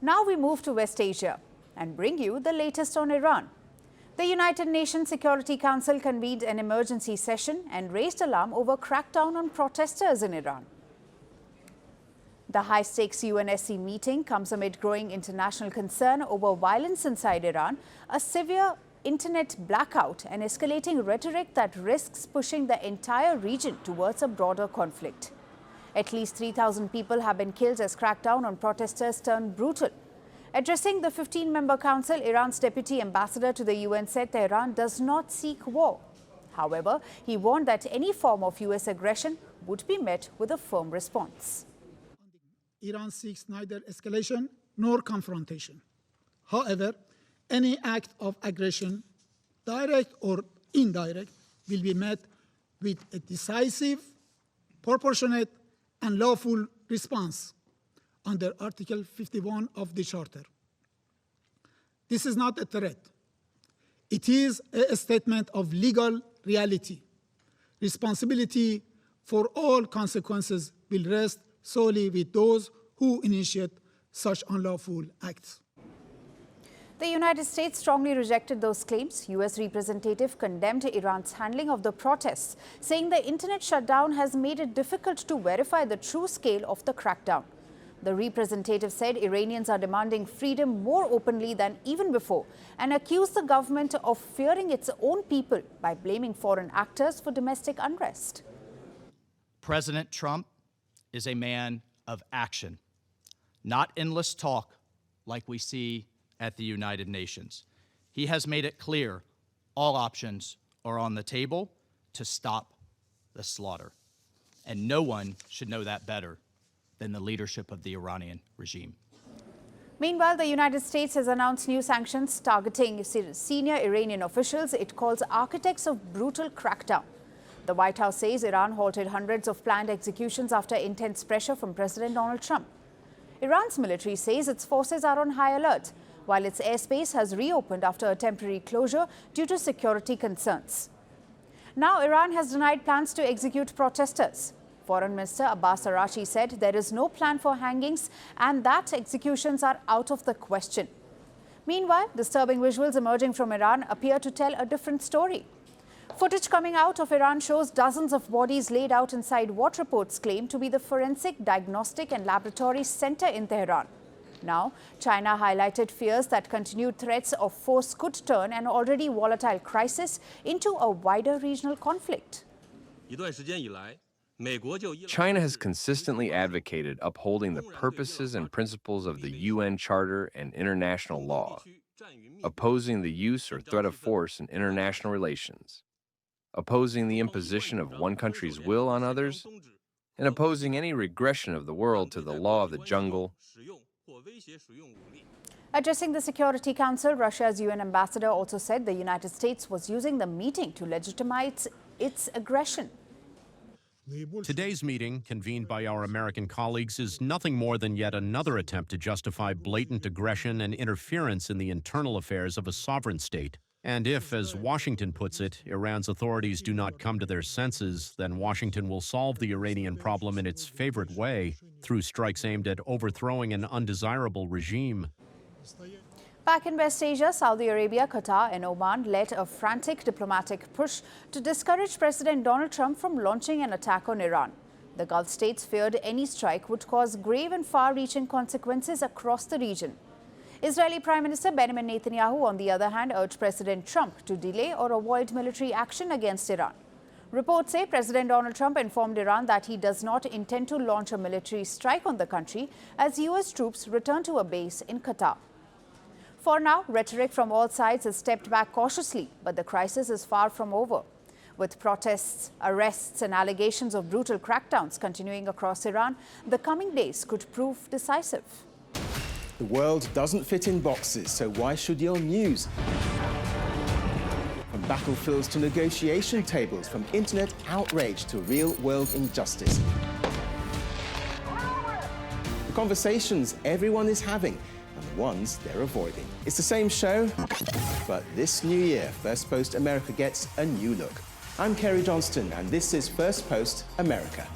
Now we move to West Asia and bring you the latest on Iran. The United Nations Security Council convened an emergency session and raised alarm over crackdown on protesters in Iran. The high-stakes UNSC meeting comes amid growing international concern over violence inside Iran, a severe internet blackout, and escalating rhetoric that risks pushing the entire region towards a broader conflict. At least 3,000 people have been killed as crackdown on protesters turned brutal. Addressing the 15-member council, Iran's deputy ambassador to the UN said Tehran does not seek war. However, he warned that any form of US aggression would be met with a firm response. Iran seeks neither escalation nor confrontation. However, any act of aggression, direct or indirect, will be met with a decisive, proportionate, and lawful response under Article 51 of the Charter. This is not a threat. It is a statement of legal reality. Responsibility for all consequences will rest solely with those who initiate such unlawful acts. The United States strongly rejected those claims. U.S. representative condemned Iran's handling of the protests, saying the internet shutdown has made it difficult to verify the true scale of the crackdown. The representative said Iranians are demanding freedom more openly than even before and accused the government of fearing its own people by blaming foreign actors for domestic unrest. President Trump is a man of action, not endless talk like we see at the United Nations. He has made it clear all options are on the table to stop the slaughter. And no one should know that better than the leadership of the Iranian regime. Meanwhile, the United States has announced new sanctions targeting senior Iranian officials it calls architects of brutal crackdown. The White House says Iran halted hundreds of planned executions after intense pressure from President Donald Trump. Iran's military says its forces are on high alert, while its airspace has reopened after a temporary closure due to security concerns. Now, Iran has denied plans to execute protesters. Foreign Minister Abbas Araghchi said there is no plan for hangings and that executions are out of the question. Meanwhile, disturbing visuals emerging from Iran appear to tell a different story. Footage coming out of Iran shows dozens of bodies laid out inside what reports claim to be the Forensic Diagnostic and Laboratory Center in Tehran. Now, China highlighted fears that continued threats of force could turn an already volatile crisis into a wider regional conflict. China has consistently advocated upholding the purposes and principles of the UN Charter and international law, opposing the use or threat of force in international relations, opposing the imposition of one country's will on others, and opposing any regression of the world to the law of the jungle. Addressing the Security Council, Russia's UN ambassador also said the United States was using the meeting to legitimize its aggression. Today's meeting, convened by our American colleagues, is nothing more than yet another attempt to justify blatant aggression and interference in the internal affairs of a sovereign state. And if, as Washington puts it, Iran's authorities do not come to their senses, then Washington will solve the Iranian problem in its favorite way, through strikes aimed at overthrowing an undesirable regime. Back in West Asia, Saudi Arabia, Qatar and Oman led a frantic diplomatic push to discourage President Donald Trump from launching an attack on Iran. The Gulf states feared any strike would cause grave and far-reaching consequences across the region. Israeli Prime Minister Benjamin Netanyahu, on the other hand, urged President Trump to delay or avoid military action against Iran. Reports say President Donald Trump informed Iran that he does not intend to launch a military strike on the country as US troops return to a base in Qatar. For now, rhetoric from all sides has stepped back cautiously, but the crisis is far from over. With protests, arrests and allegations of brutal crackdowns continuing across Iran, the coming days could prove decisive. The world doesn't fit in boxes, so why should your news? From battlefields to negotiation tables, from internet outrage to real-world injustice. The conversations everyone is having and the ones they're avoiding. It's the same show, but this new year, Firstpost America gets a new look. I'm Kerry Johnston, and this is Firstpost America.